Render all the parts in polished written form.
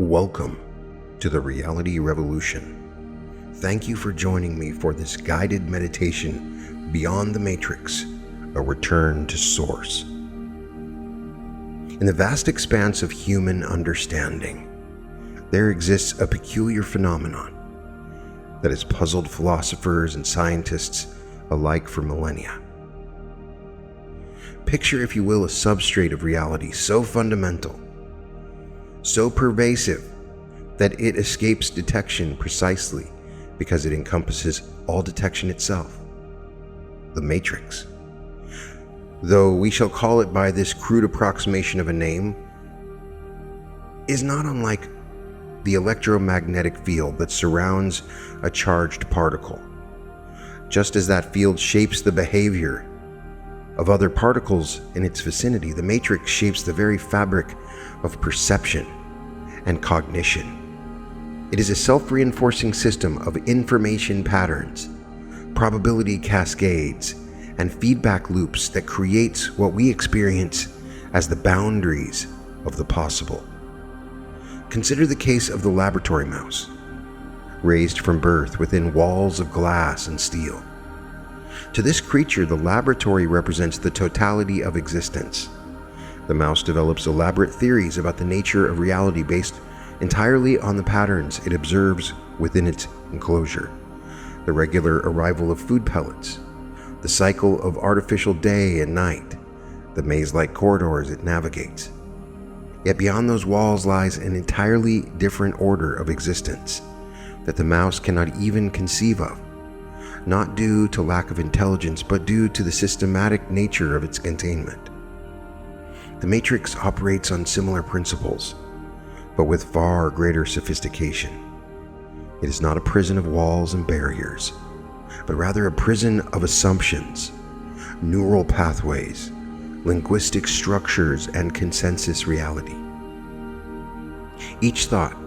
Welcome to the Reality Revolution. Thank you for joining me for this guided meditation beyond the Matrix, a return to Source. In the vast expanse of human understanding, there exists a peculiar phenomenon that has puzzled philosophers and scientists alike for millennia. Picture, if you will, a substrate of reality so fundamental, so pervasive, that it escapes detection precisely because it encompasses all detection itself, the Matrix. Though we shall call it by this crude approximation of a name, is not unlike the electromagnetic field that surrounds a charged particle. Just as that field shapes the behavior of other particles in its vicinity, the Matrix shapes the very fabric of perception and cognition. It is a self-reinforcing system of information patterns, probability cascades, and feedback loops that creates what we experience as the boundaries of the possible. Consider the case of the laboratory mouse, raised from birth within walls of glass and steel. To this creature, the laboratory represents the totality of existence. The mouse develops elaborate theories about the nature of reality based entirely on the patterns it observes within its enclosure. The regular arrival of food pellets, the cycle of artificial day and night, the maze-like corridors it navigates. Yet beyond those walls lies an entirely different order of existence that the mouse cannot even conceive of, not due to lack of intelligence, but due to the systematic nature of its containment. The Matrix operates on similar principles, but with far greater sophistication. It is not a prison of walls and barriers, but rather a prison of assumptions, neural pathways, linguistic structures, and consensus reality. Each thought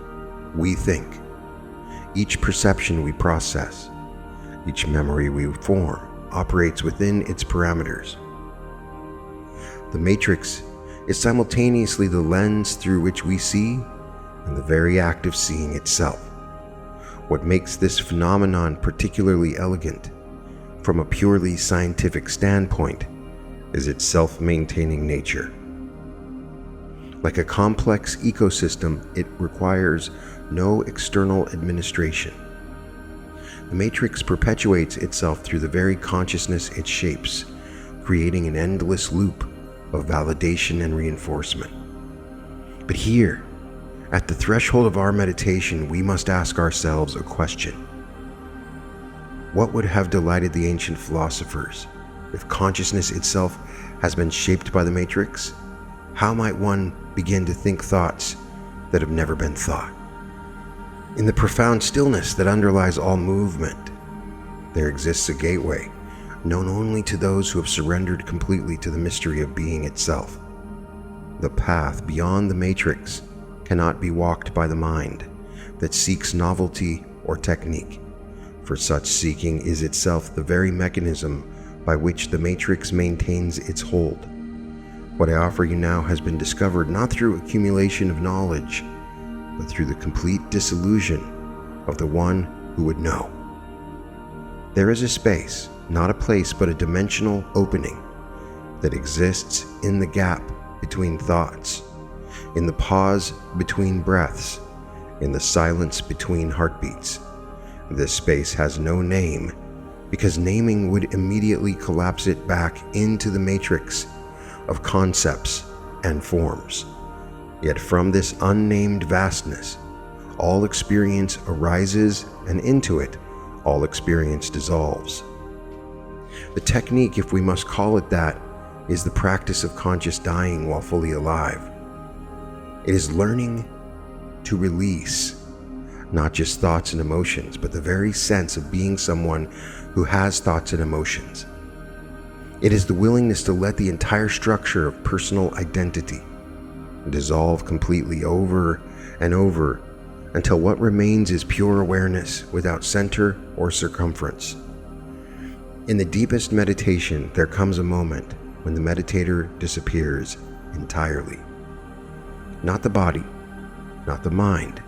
we think, each perception we process, each memory we form operates within its parameters. The Matrix is simultaneously the lens through which we see and the very act of seeing itself. What makes this phenomenon particularly elegant from a purely scientific standpoint is its self-maintaining nature. Like a complex ecosystem, it requires no external administration. The Matrix perpetuates itself through the very consciousness it shapes, creating an endless loop of validation and reinforcement. But here, at the threshold of our meditation, we must ask ourselves a question. What would have delighted the ancient philosophers if consciousness itself has been shaped by the Matrix? How might one begin to think thoughts that have never been thought? In the profound stillness that underlies all movement, there exists a gateway, known only to those who have surrendered completely to the mystery of being itself. The path beyond the Matrix cannot be walked by the mind that seeks novelty or technique, for such seeking is itself the very mechanism by which the Matrix maintains its hold. What I offer you now has been discovered not through accumulation of knowledge, but through the complete dissolution of the one who would know. There is a space, not a place, but a dimensional opening that exists in the gap between thoughts, in the pause between breaths, in the silence between heartbeats. This space has no name, because naming would immediately collapse it back into the matrix of concepts and forms. Yet from this unnamed vastness, all experience arises, and into it, all experience dissolves. The technique, if we must call it that, is the practice of conscious dying while fully alive. It is learning to release not just thoughts and emotions, but the very sense of being someone who has thoughts and emotions. It is the willingness to let the entire structure of personal identity dissolve completely over and over until what remains is pure awareness without center or circumference. In the deepest meditation, there comes a moment when the meditator disappears entirely. Not the body, not the mind.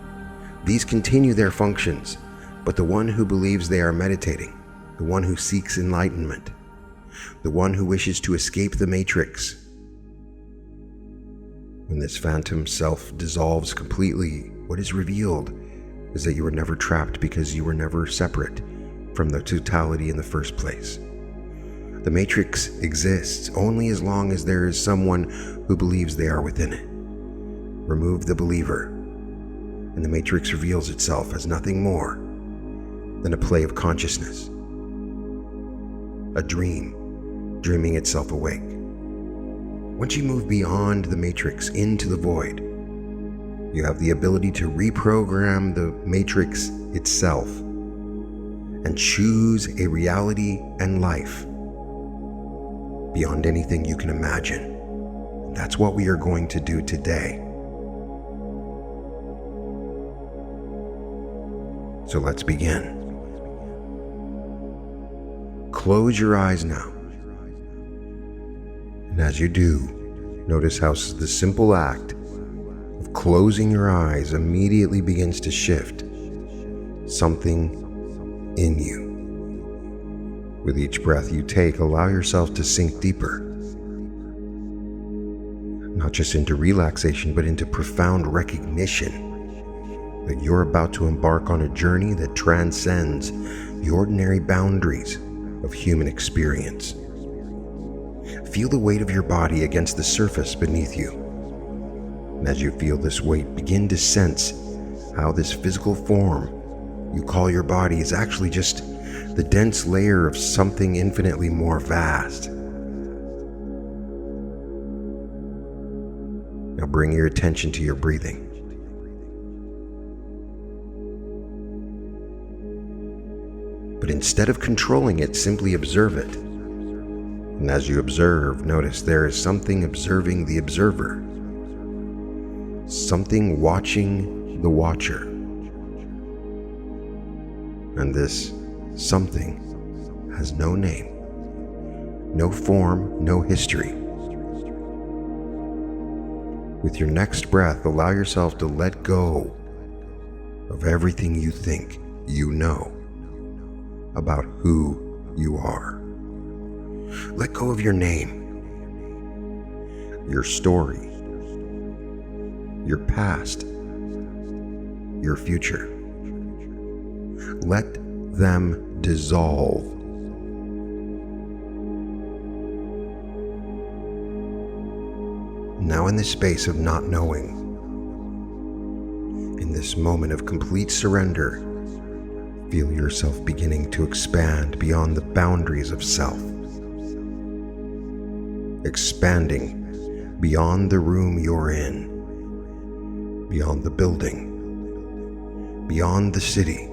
These continue their functions, but the one who believes they are meditating, the one who seeks enlightenment, the one who wishes to escape the matrix. When this phantom self dissolves completely, what is revealed is that you were never trapped because you were never separate from the totality in the first place. The matrix exists only as long as there is someone who believes they are within it. Remove the believer, and the matrix reveals itself as nothing more than a play of consciousness, a dream, dreaming itself awake. Once you move beyond the matrix into the void, you have the ability to reprogram the matrix itself and choose a reality and life beyond anything you can imagine. That's what we are going to do today. So let's begin. Close your eyes now. And as you do, notice how the simple act of closing your eyes immediately begins to shift something in you. With each breath you take, allow yourself to sink deeper, not just into relaxation, but into profound recognition that you're about to embark on a journey that transcends the ordinary boundaries of human experience. Feel the weight of your body against the surface beneath you. And as you feel this weight, begin to sense how this physical form you call your body is actually just the dense layer of something infinitely more vast. Now bring your attention to your breathing. But instead of controlling it, simply observe it. And as you observe, notice there is something observing the observer, something watching the watcher. And this something has no name, no form, no history. With your next breath, allow yourself to let go of everything you think you know about who you are. Let go of your name, your story, your past, your future. Let them dissolve. Now in this space of not knowing, in this moment of complete surrender, feel yourself beginning to expand beyond the boundaries of self. Expanding beyond the room you're in, beyond the building, beyond the city,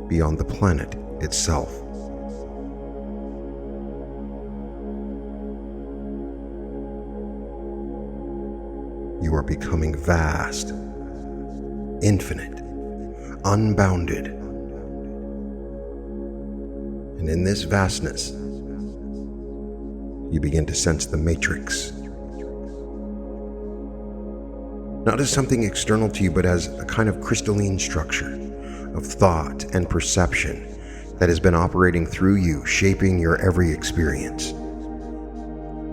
beyond the planet itself. You are becoming vast, infinite, unbounded. And in this vastness, you begin to sense the matrix. Not as something external to you, but as a kind of crystalline structure of thought and perception that has been operating through you, shaping your every experience,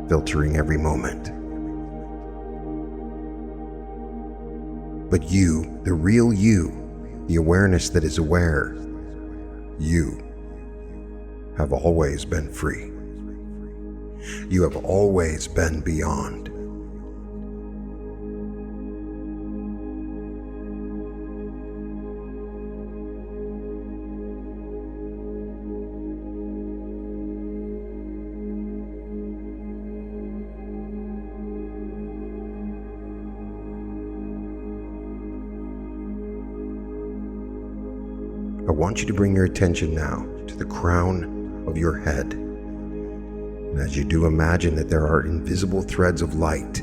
filtering every moment. But you, the real you, the awareness that is aware, you have always been free. You have always been beyond. I want you to bring your attention now to the crown of your head. And as you do, imagine that there are invisible threads of light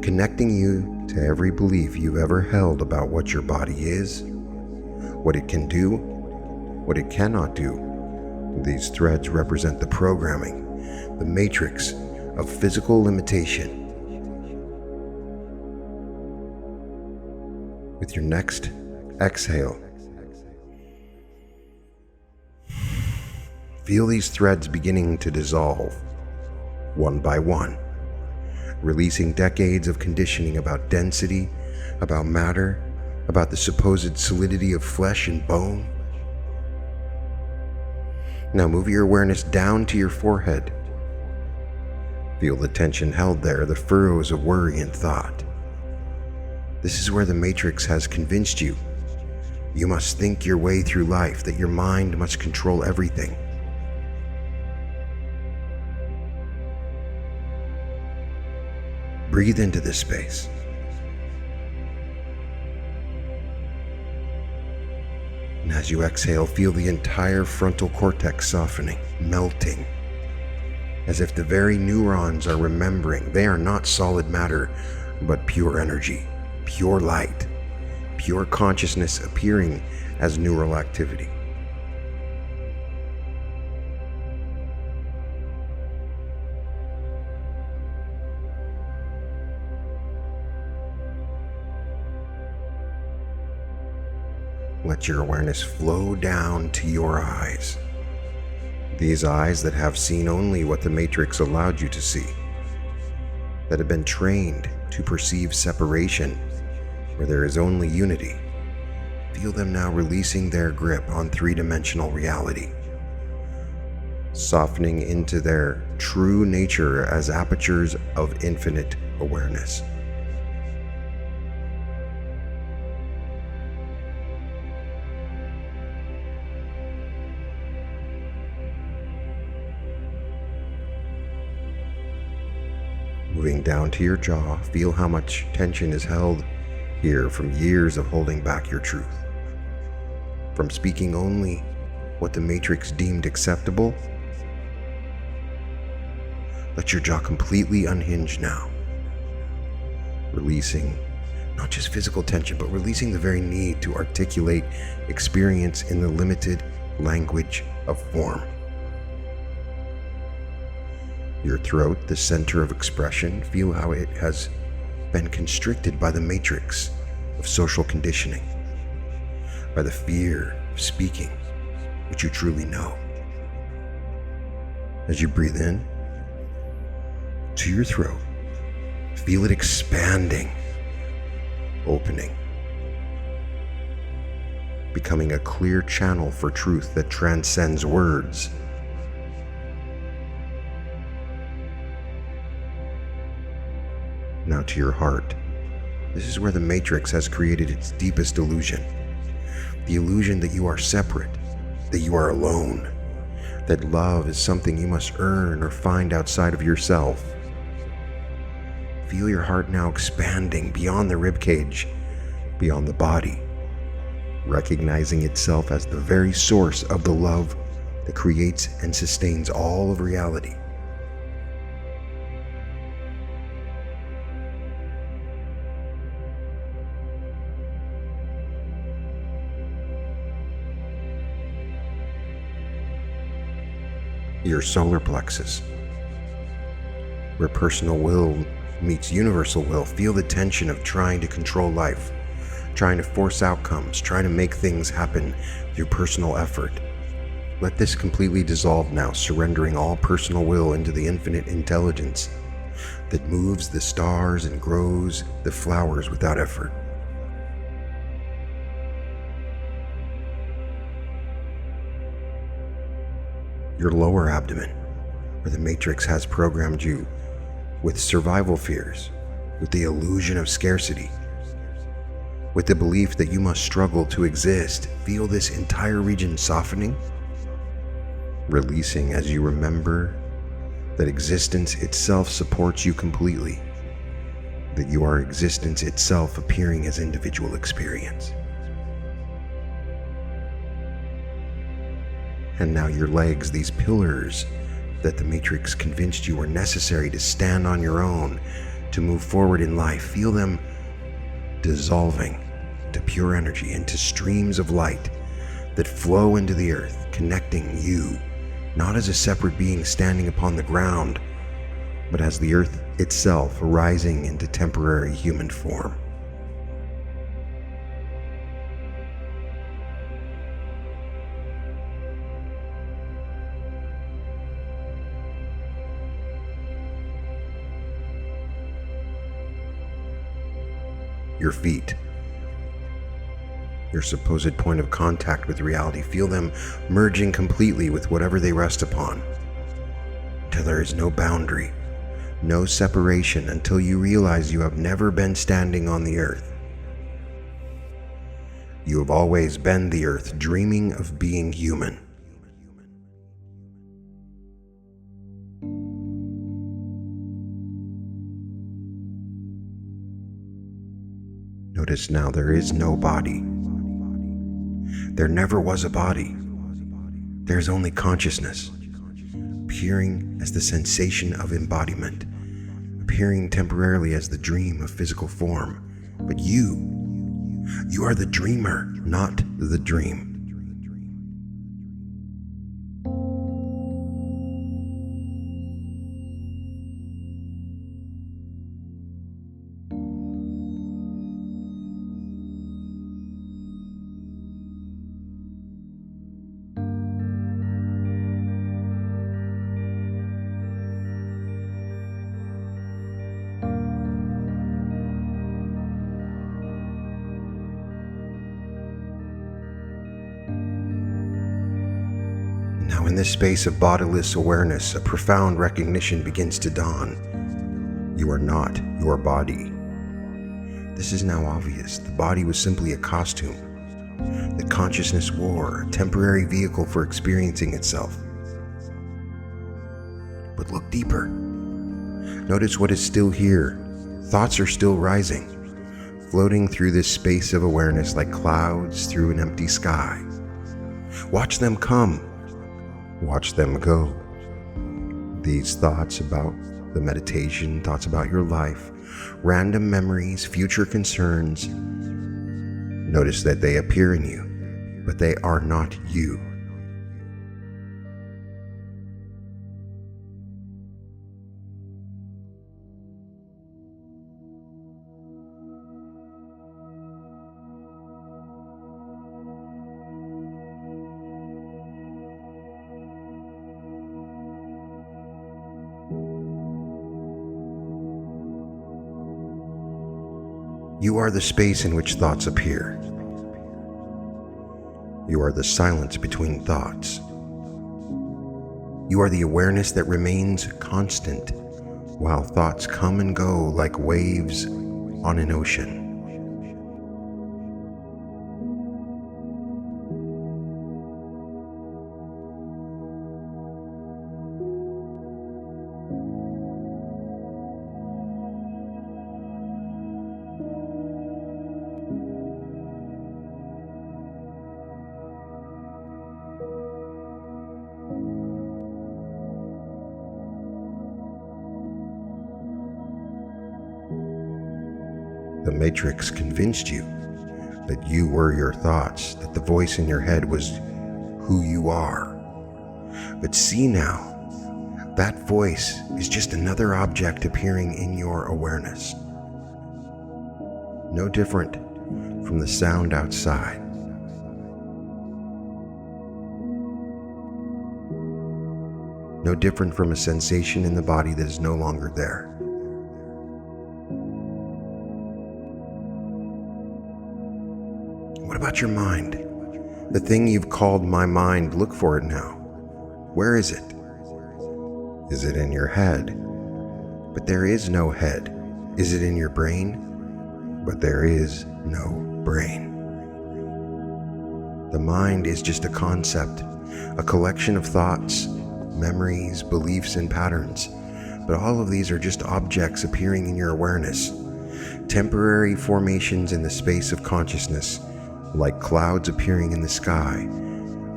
connecting you to every belief you've ever held about what your body is, what it can do, what it cannot do. These threads represent the programming, the matrix of physical limitation. With your next exhale, feel these threads beginning to dissolve, one by one, releasing decades of conditioning about density, about matter, about the supposed solidity of flesh and bone. Now move your awareness down to your forehead. Feel the tension held there, the furrows of worry and thought. This is where the Matrix has convinced you. You must think your way through life, that your mind must control everything. Breathe into this space. And as you exhale, feel the entire frontal cortex softening, melting, as if the very neurons are remembering they are not solid matter, but pure energy, pure light, pure consciousness appearing as neural activity. Let your awareness flow down to your eyes. These eyes that have seen only what the Matrix allowed you to see, that have been trained to perceive separation where there is only unity. Feel them now releasing their grip on three-dimensional reality, softening into their true nature as apertures of infinite awareness. Moving down to your jaw, feel how much tension is held here from years of holding back your truth. From speaking only what the Matrix deemed acceptable. Let your jaw completely unhinge now. Releasing not just physical tension, but releasing the very need to articulate experience in the limited language of form. Your throat, the center of expression, feel how it has been constricted by the matrix of social conditioning, by the fear of speaking what you truly know. As you breathe in to your throat, feel it expanding, opening, becoming a clear channel for truth that transcends words. Now to your heart. This is where the Matrix has created its deepest illusion. The illusion that you are separate, that you are alone, that love is something you must earn or find outside of yourself. Feel your heart now expanding beyond the ribcage, beyond the body, recognizing itself as the very source of the love that creates and sustains all of reality. Your solar plexus, where personal will meets universal will. Feel the tension of trying to control life, trying to force outcomes, trying to make things happen through personal effort. Let this completely dissolve now, surrendering all personal will into the infinite intelligence that moves the stars and grows the flowers without effort. Your lower abdomen, where the Matrix has programmed you with survival fears, with the illusion of scarcity, with the belief that you must struggle to exist. Feel this entire region softening, releasing as you remember that existence itself supports you completely, that you are existence itself appearing as individual experience. And now your legs, these pillars that the Matrix convinced you were necessary to stand on your own, to move forward in life, feel them dissolving to pure energy, into streams of light that flow into the earth, connecting you, not as a separate being standing upon the ground, but as the earth itself arising into temporary human form. your feet, your supposed point of contact with reality. Feel them merging completely with whatever they rest upon, until there is no boundary, no separation, until you realize you have never been standing on the earth. You have always been the earth, dreaming of being human. Notice now there is no body. There never was a body. There is only consciousness, appearing as the sensation of embodiment, appearing temporarily as the dream of physical form. But you are the dreamer, not the dream. Now, in this space of bodiless awareness, a profound recognition begins to dawn. You are not your body. This is now obvious. The body was simply a costume that consciousness wore, a temporary vehicle for experiencing itself. But look deeper. Notice what is still here. Thoughts are still rising, floating through this space of awareness like clouds through an empty sky. Watch them come. Watch them go. These thoughts about the meditation, thoughts about your life, random memories, future concerns. Notice that they appear in you, but they are not you. You are the space in which thoughts appear. You are the silence between thoughts. You are the awareness that remains constant while thoughts come and go like waves on an ocean. The Matrix convinced you that you were your thoughts, that the voice in your head was who you are. But see now, that voice is just another object appearing in your awareness. No different from the sound outside. No different from a sensation in the body that is no longer there. What about your mind? The thing you've called my mind, look for it now. Where is it? Is it in your head? But there is no head. Is it in your brain? But there is no brain. The mind is just a concept, a collection of thoughts, memories, beliefs, and patterns. But all of these are just objects appearing in your awareness, temporary formations in the space of consciousness, like clouds appearing in the sky.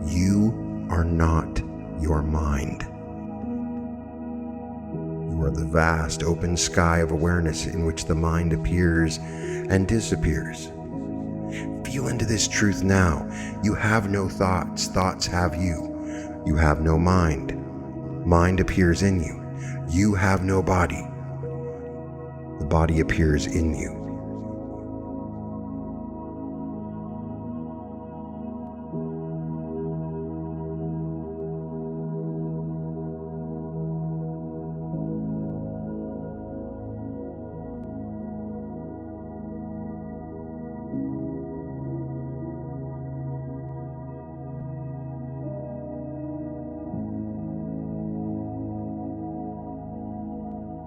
You are not your mind. You are the vast open sky of awareness in which the mind appears and disappears. Feel into this truth now. You have no thoughts. Thoughts have you. You have no mind. Mind appears in you. You have no body. The body appears in you.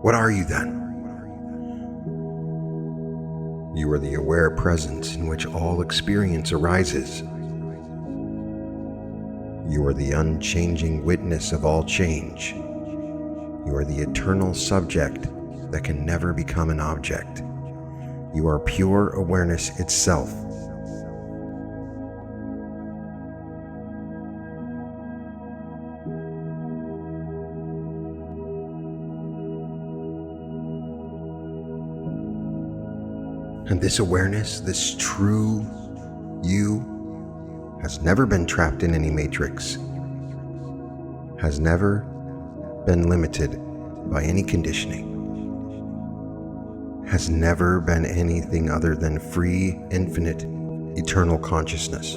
What are you then? You are the aware presence in which all experience arises. You are the unchanging witness of all change. You are the eternal subject that can never become an object. You are pure awareness itself. And this awareness, this true you, has never been trapped in any matrix, has never been limited by any conditioning, has never been anything other than free, infinite, eternal consciousness.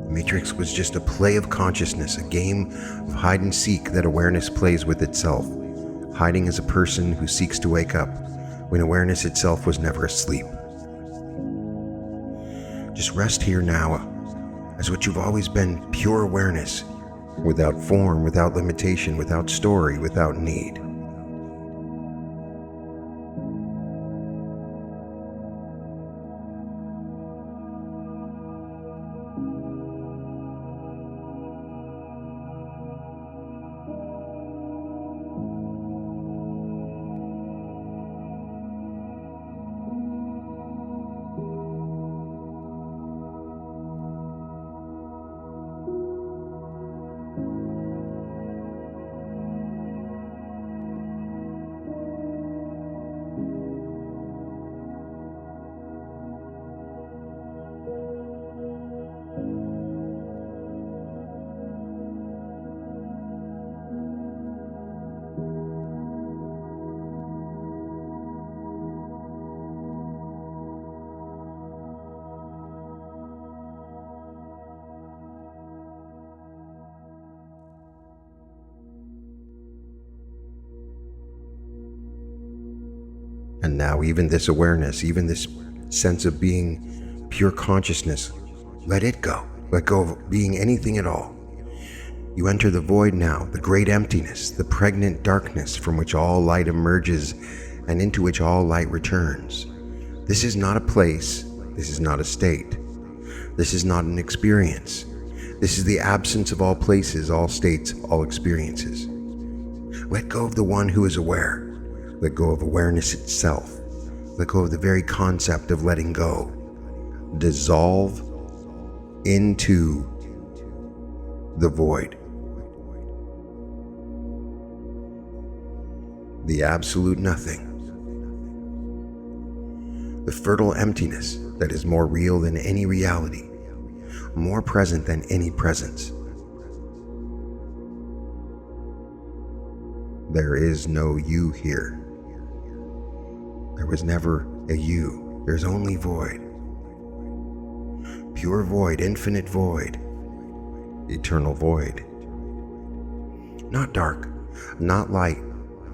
The matrix was just a play of consciousness, a game of hide and seek that awareness plays with itself, hiding as a person who seeks to wake up when awareness itself was never asleep. Just rest here now as what you've always been, pure awareness, without form, without limitation, without story, without need. And now even this awareness, even this sense of being pure consciousness, let it go. Let go of being anything at all. You enter the void now, the great emptiness, the pregnant darkness from which all light emerges and into which all light returns. This is not a place. This is not a state. This is not an experience. This is the absence of all places, all states, all experiences. Let go of the one who is aware. Let go of awareness itself. Let go of the very concept of letting go. Dissolve into the void. The absolute nothing. The fertile emptiness that is more real than any reality, more present than any presence. There is no you here. There was never a you. There's only void. Pure void, infinite void, eternal void. Not dark, not light,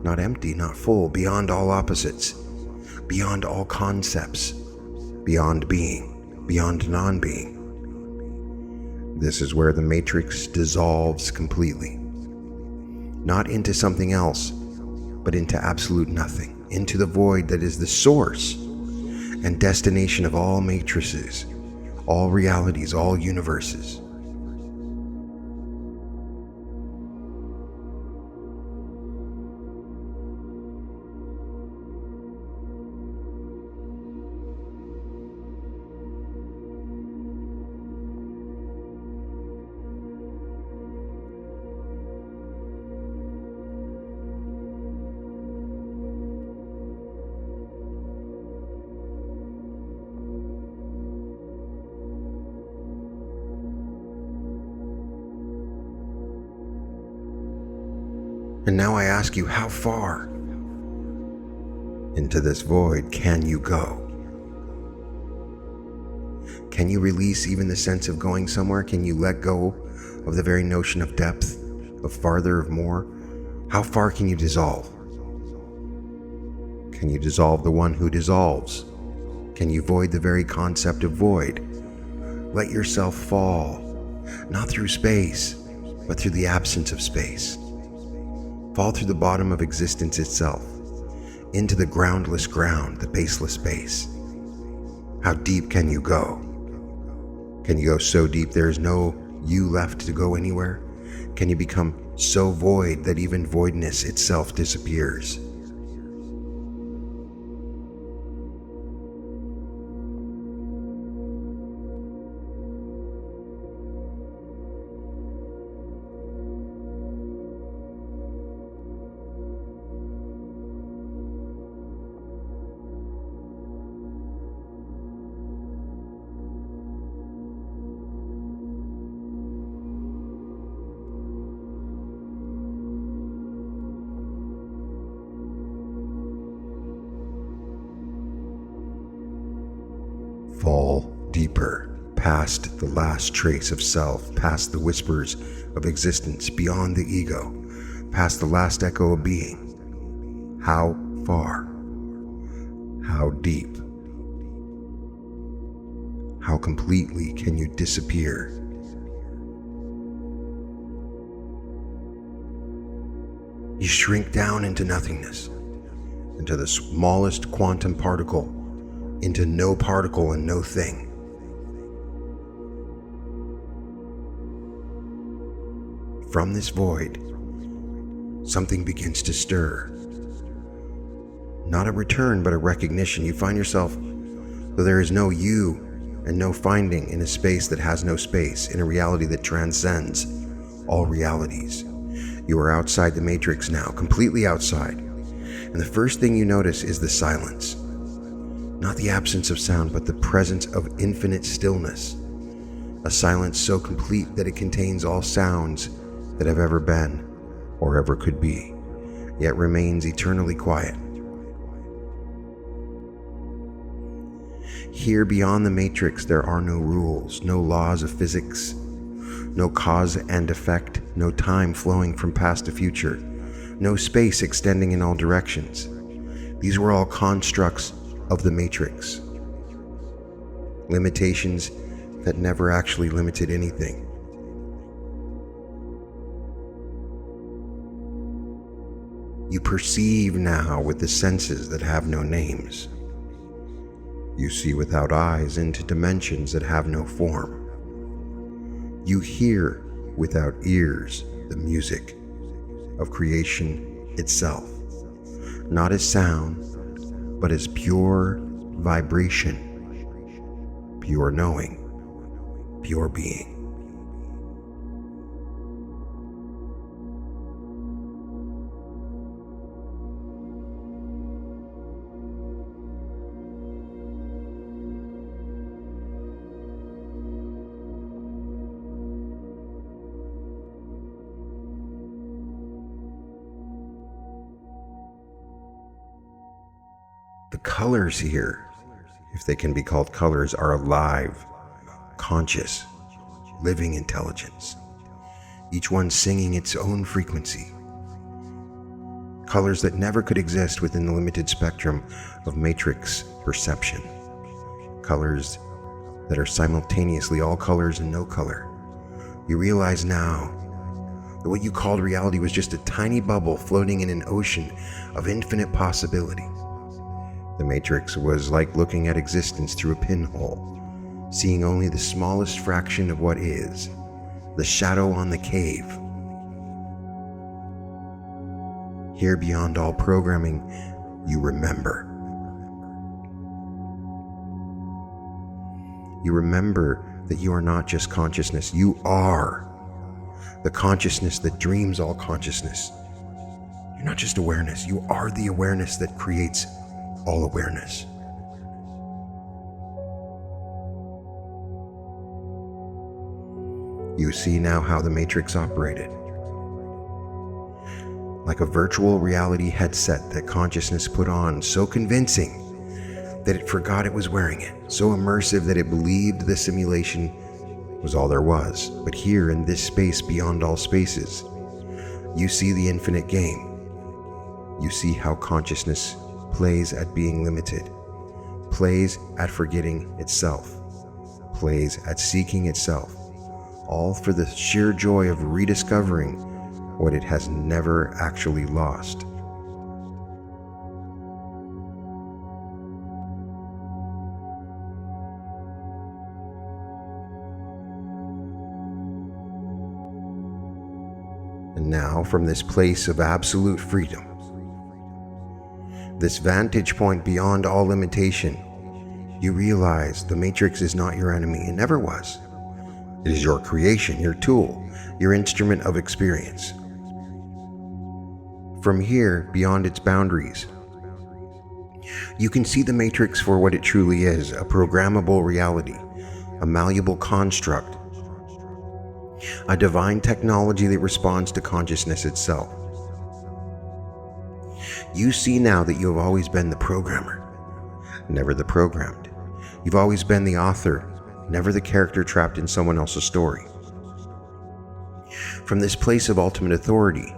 not empty, not full, beyond all opposites, beyond all concepts, beyond being, beyond non-being. This is where the matrix dissolves completely. Not into something else, but into absolute nothing. Into the void that is the source and destination of all matrices, all realities, all universes. And now I ask you, how far into this void can you go? Can you release even the sense of going somewhere? Can you let go of the very notion of depth, of farther, of more? How far can you dissolve? Can you dissolve the one who dissolves? Can you void the very concept of void? Let yourself fall, not through space, but through the absence of space. Fall through the bottom of existence itself, into the groundless ground, the baseless base. How deep can you go? Can you go so deep there is no you left to go anywhere? Can you become so void that even voidness itself disappears? Fall deeper, past the last trace of self, past the whispers of existence, beyond the ego, past the last echo of being. How far? How deep? How completely can you disappear? You shrink down into nothingness, into the smallest quantum particle, into no particle and no thing. From this void, something begins to stir. Not a return, but a recognition. You find yourself, though there is no you and no finding, in a space that has no space, in a reality that transcends all realities. You are outside the matrix now, completely outside. And the first thing you notice is the silence. Not the absence of sound, but the presence of infinite stillness. A silence so complete that it contains all sounds that have ever been or ever could be, yet remains eternally quiet. Here beyond the matrix, there are no rules, no laws of physics, no cause and effect, no time flowing from past to future, no space extending in all directions. These were all constructs of the matrix. Limitations that never actually limited anything. You perceive now with the senses that have no names. You see without eyes into dimensions that have no form. You hear without ears the music of creation itself, not as sound, but as pure vibration, pure knowing, pure being. The colors here, if they can be called colors, are alive, conscious, living intelligence, each one singing its own frequency. Colors that never could exist within the limited spectrum of matrix perception. Colors that are simultaneously all colors and no color. You realize now that what you called reality was just a tiny bubble floating in an ocean of infinite possibility. The matrix was like looking at existence through a pinhole, seeing only the smallest fraction of what is, the shadow on the cave. Here beyond all programming, you remember. You remember that you are not just consciousness, you are the consciousness that dreams all consciousness. You're not just awareness, you are the awareness that creates all awareness. You see now how the matrix operated. Like a virtual reality headset that consciousness put on, so convincing that it forgot it was wearing it, so immersive that it believed the simulation was all there was. But here in this space beyond all spaces, you see the infinite game. You see how consciousness plays at being limited, plays at forgetting itself, plays at seeking itself, all for the sheer joy of rediscovering what it has never actually lost. And now, from this place of absolute freedom, this vantage point beyond all limitation, you realize the Matrix is not your enemy. It never was. It is your creation, your tool, your instrument of experience. From here, beyond its boundaries, you can see the Matrix for what it truly is, a programmable reality, a malleable construct, a divine technology that responds to consciousness itself. You see now that you have always been the programmer, never the programmed. You've always been the author, never the character trapped in someone else's story. From this place of ultimate authority,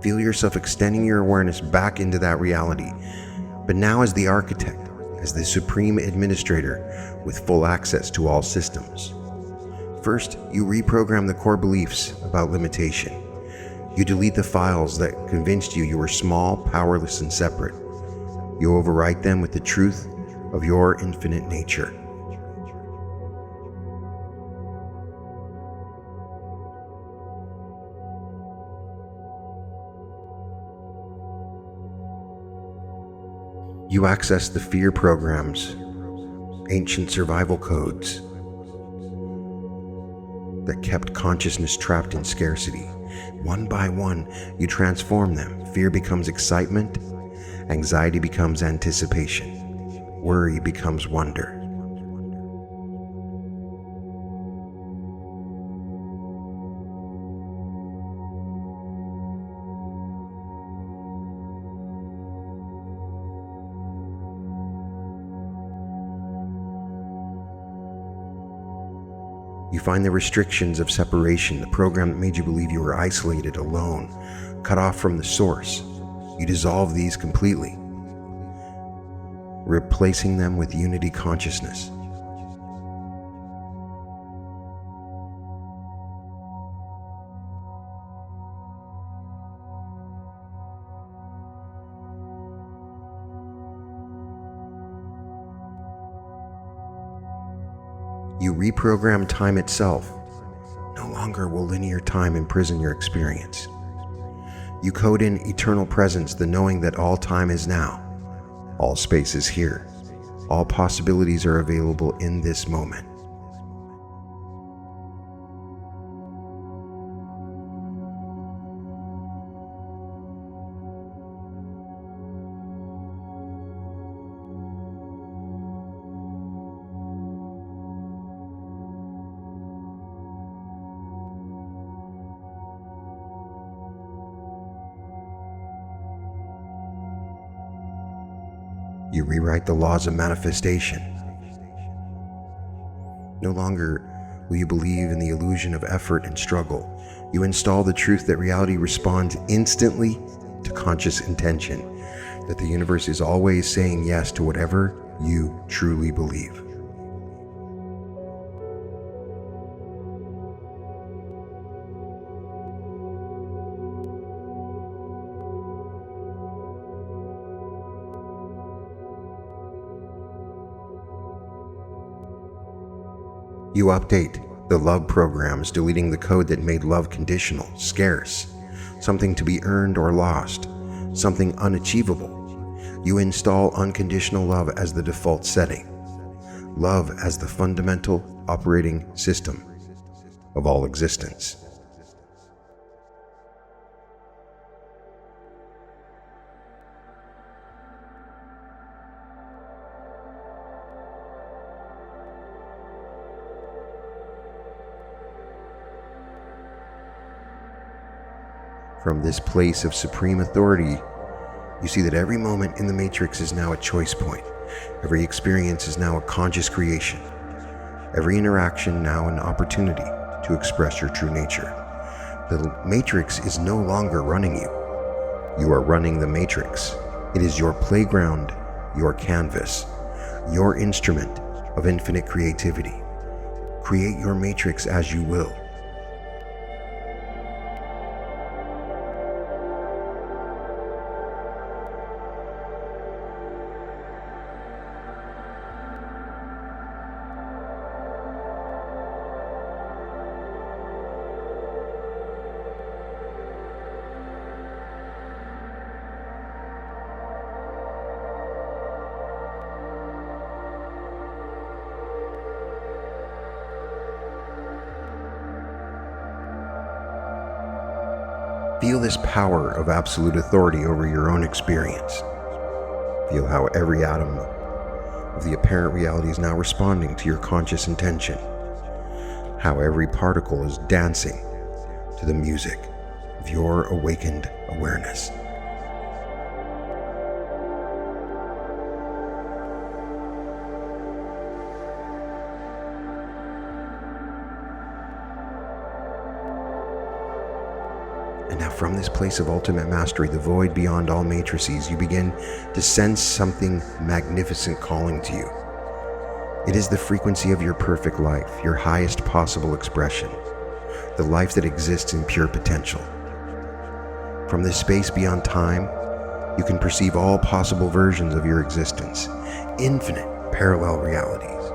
feel yourself extending your awareness back into that reality, but now as the architect, as the supreme administrator with full access to all systems. First, you reprogram the core beliefs about limitation. You delete the files that convinced you were small, powerless, and separate. You overwrite them with the truth of your infinite nature. You access the fear programs, ancient survival codes that kept consciousness trapped in scarcity. One by one, you transform them. Fear becomes excitement, anxiety becomes anticipation, worry becomes wonder. You find the restrictions of separation, the program that made you believe you were isolated, alone, cut off from the source. You dissolve these completely, replacing them with unity consciousness. You reprogram time itself. No longer will linear time imprison your experience. You code in eternal presence, the knowing that all time is now, all space is here, all possibilities are available in this moment. You rewrite the laws of manifestation. No longer will you believe in the illusion of effort and struggle. You install the truth that reality responds instantly to conscious intention, that the universe is always saying yes to whatever you truly believe. You update the love programs, deleting the code that made love conditional, scarce, something to be earned or lost, something unachievable. You install unconditional love as the default setting, love as the fundamental operating system of all existence. From this place of supreme authority, you see that every moment in the Matrix is now a choice point. Every experience is now a conscious creation. Every interaction now an opportunity to express your true nature. The Matrix is no longer running you. You are running the Matrix. It is your playground, your canvas, your instrument of infinite creativity. Create your matrix as you will. Feel this power of absolute authority over your own experience. Feel how every atom of the apparent reality is now responding to your conscious intention. How every particle is dancing to the music of your awakened awareness. And now from this place of ultimate mastery, the void beyond all matrices, you begin to sense something magnificent calling to you. It is the frequency of your perfect life, your highest possible expression, the life that exists in pure potential. From this space beyond time, you can perceive all possible versions of your existence, infinite parallel realities,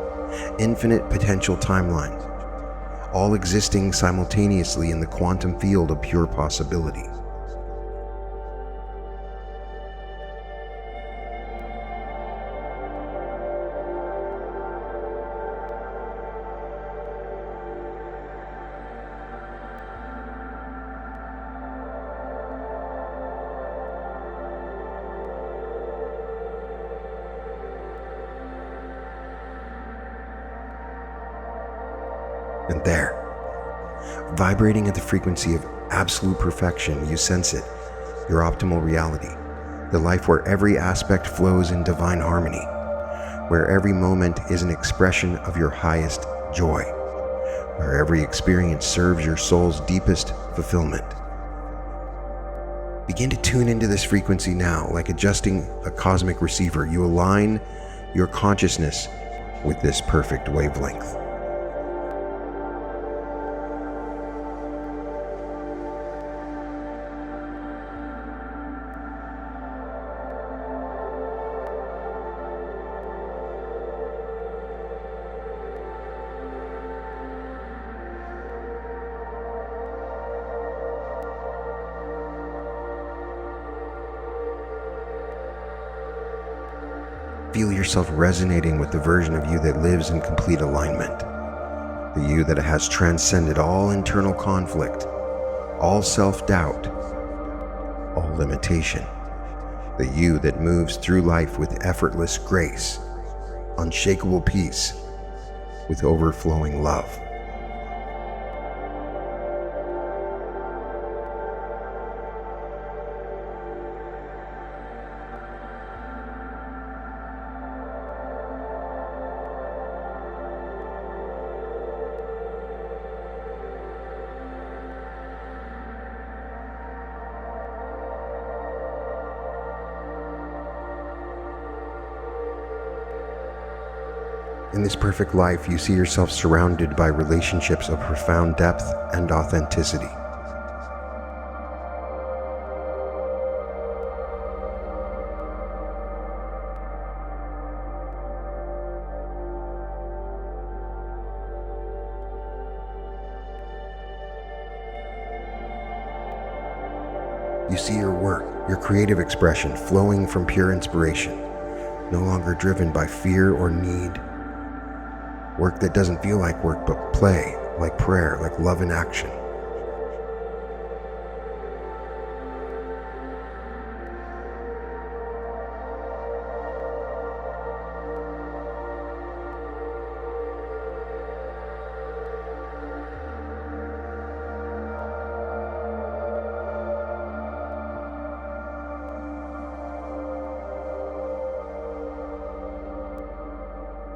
infinite potential timelines, all existing simultaneously in the quantum field of pure possibility. And there, vibrating at the frequency of absolute perfection, you sense it, your optimal reality, the life where every aspect flows in divine harmony, where every moment is an expression of your highest joy, where every experience serves your soul's deepest fulfillment. Begin to tune into this frequency now, like adjusting a cosmic receiver. You align your consciousness with this perfect wavelength. Feel yourself resonating with the version of you that lives in complete alignment. The you that has transcended all internal conflict, all self-doubt, all limitation. The you that moves through life with effortless grace, unshakable peace, with overflowing love. In this perfect life, you see yourself surrounded by relationships of profound depth and authenticity. You see your work, your creative expression flowing from pure inspiration, no longer driven by fear or need. Work that doesn't feel like work, but play, like prayer, like love in action.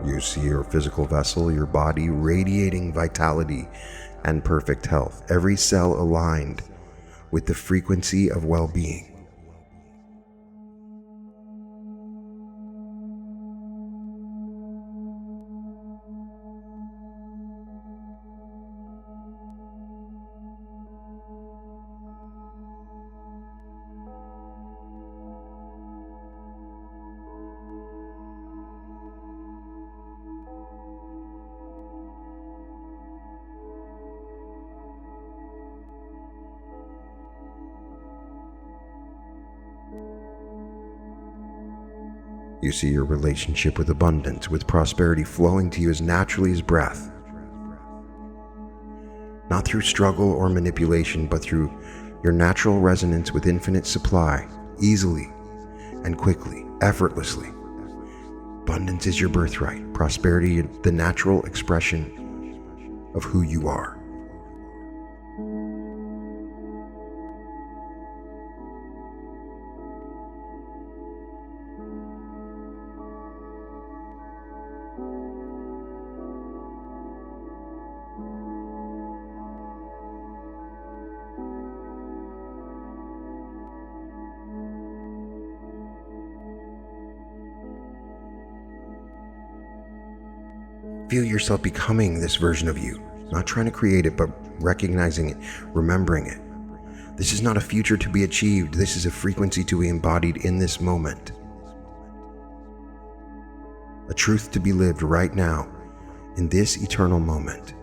You see your physical vessel, your body radiating vitality and perfect health, every cell aligned with the frequency of well-being. You see your relationship with abundance, with prosperity flowing to you as naturally as breath. Not through struggle or manipulation, but through your natural resonance with infinite supply, easily and quickly, effortlessly. Abundance is your birthright, prosperity the natural expression of who you are. Feel yourself becoming this version of you, not trying to create it, but recognizing it, remembering it. This is not a future to be achieved. This is a frequency to be embodied in this moment. A truth to be lived right now, in this eternal moment.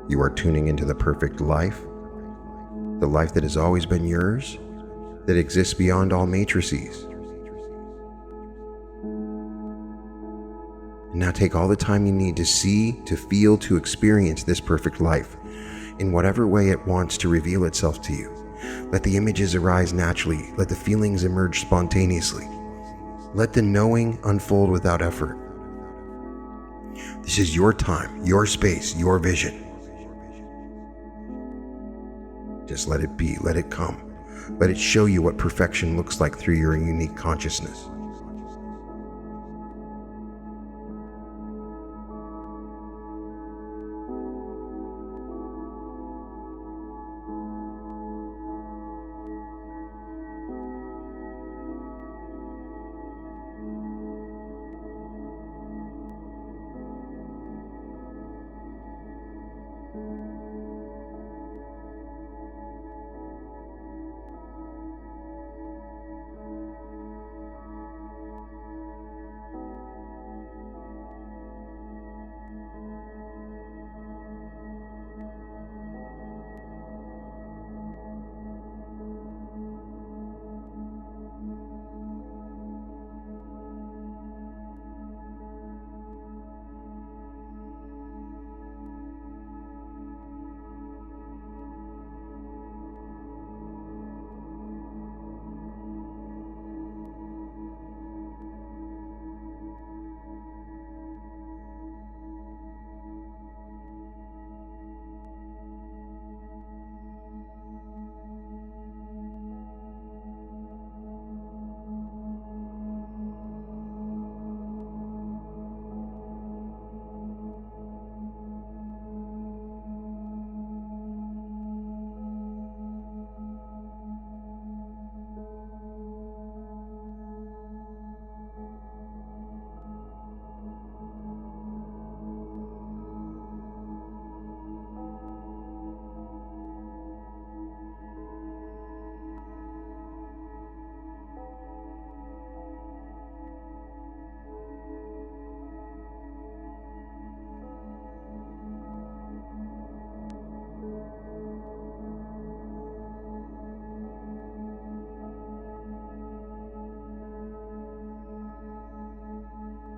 You are tuning into the perfect life, the life that has always been yours, that exists beyond all matrices. And now take all the time you need to see, to feel, to experience this perfect life in whatever way it wants to reveal itself to you. Let the images arise naturally. Let the feelings emerge spontaneously. Let the knowing unfold without effort. This is your time, your space, your vision. Just let it be, let it come. Let it show you what perfection looks like through your unique consciousness.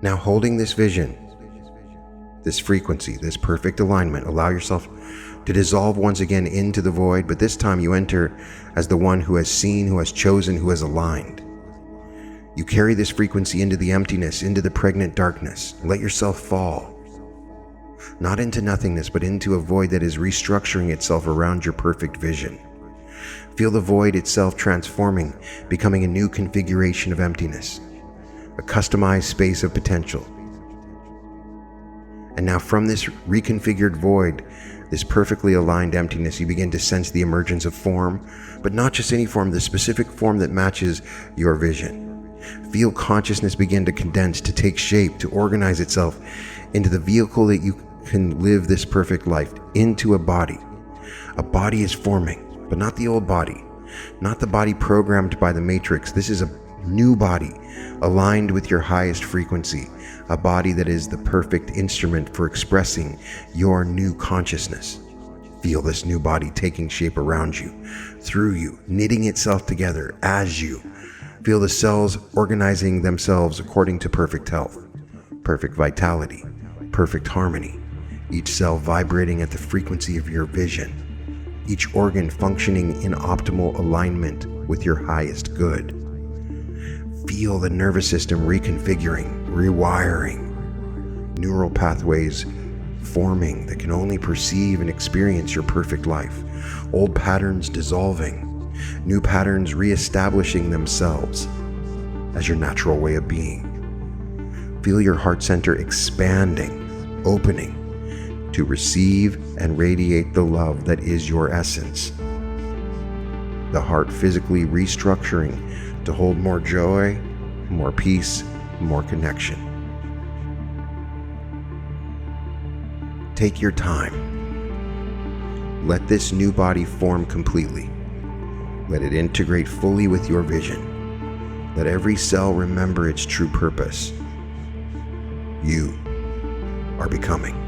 Now, holding this vision, this frequency, this perfect alignment, allow yourself to dissolve once again into the void, but this time you enter as the one who has seen, who has chosen, who has aligned. You carry this frequency into the emptiness, into the pregnant darkness. Let yourself fall, not into nothingness, but into a void that is restructuring itself around your perfect vision. Feel the void itself transforming, becoming a new configuration of emptiness, a customized space of potential. And now from this reconfigured void, this perfectly aligned emptiness, you begin to sense the emergence of form, but not just any form, the specific form that matches your vision. Feel consciousness begin to condense, to take shape, to organize itself into the vehicle that you can live this perfect life into a body. A body is forming, but not the old body, not the body programmed by the matrix. This is a new body aligned with your highest frequency, a body that is the perfect instrument for expressing your new consciousness. Feel this new body taking shape around you, through you, knitting itself together as you. Feel the cells organizing themselves according to perfect health, perfect vitality, perfect harmony. Each cell vibrating at the frequency of your vision. Each organ functioning in optimal alignment with your highest good. Feel the nervous system reconfiguring, rewiring. Neural pathways forming that can only perceive and experience your perfect life. Old patterns dissolving. New patterns reestablishing themselves as your natural way of being. Feel your heart center expanding, opening to receive and radiate the love that is your essence. The heart physically restructuring to hold more joy, more peace, more connection. Take your time. Let this new body form completely. Let it integrate fully with your vision. Let every cell remember its true purpose. You are becoming.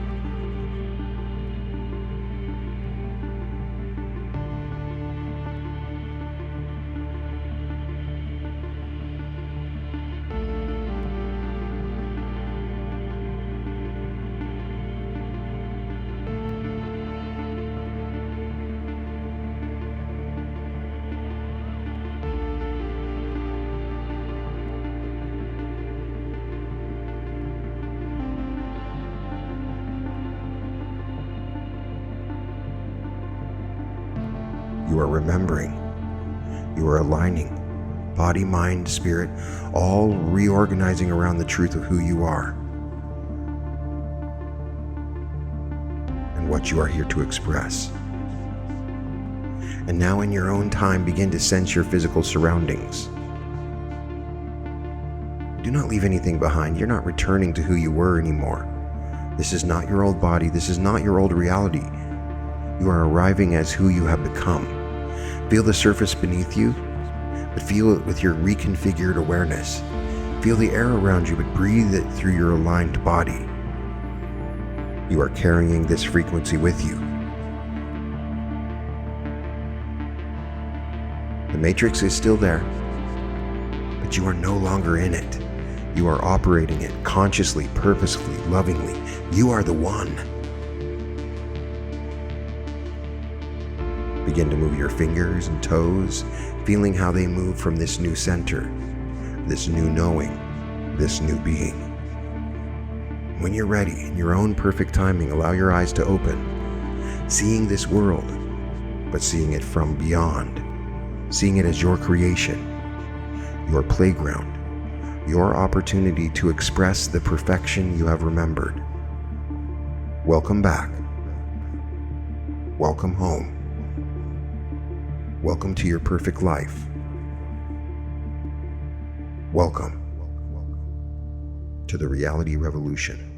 You are remembering. You are aligning. Body, mind, spirit, all reorganizing around the truth of who you are and what you are here to express. And now in your own time, begin to sense your physical surroundings. Do not leave anything behind. You're not returning to who you were anymore. This is not your old body. This is not your old reality. You are arriving as who you have become. Feel the surface beneath you, but feel it with your reconfigured awareness. Feel the air around you, but breathe it through your aligned body. You are carrying this frequency with you. The matrix is still there, but you are no longer in it. You are operating it consciously, purposefully, lovingly. You are the one. Begin to move your fingers and toes, feeling how they move from this new center, this new knowing, this new being. When you're ready, in your own perfect timing, allow your eyes to open, seeing this world, but seeing it from beyond, seeing it as your creation, your playground, your opportunity to express the perfection you have remembered. Welcome back. Welcome home. Welcome to your perfect life. Welcome to the reality revolution.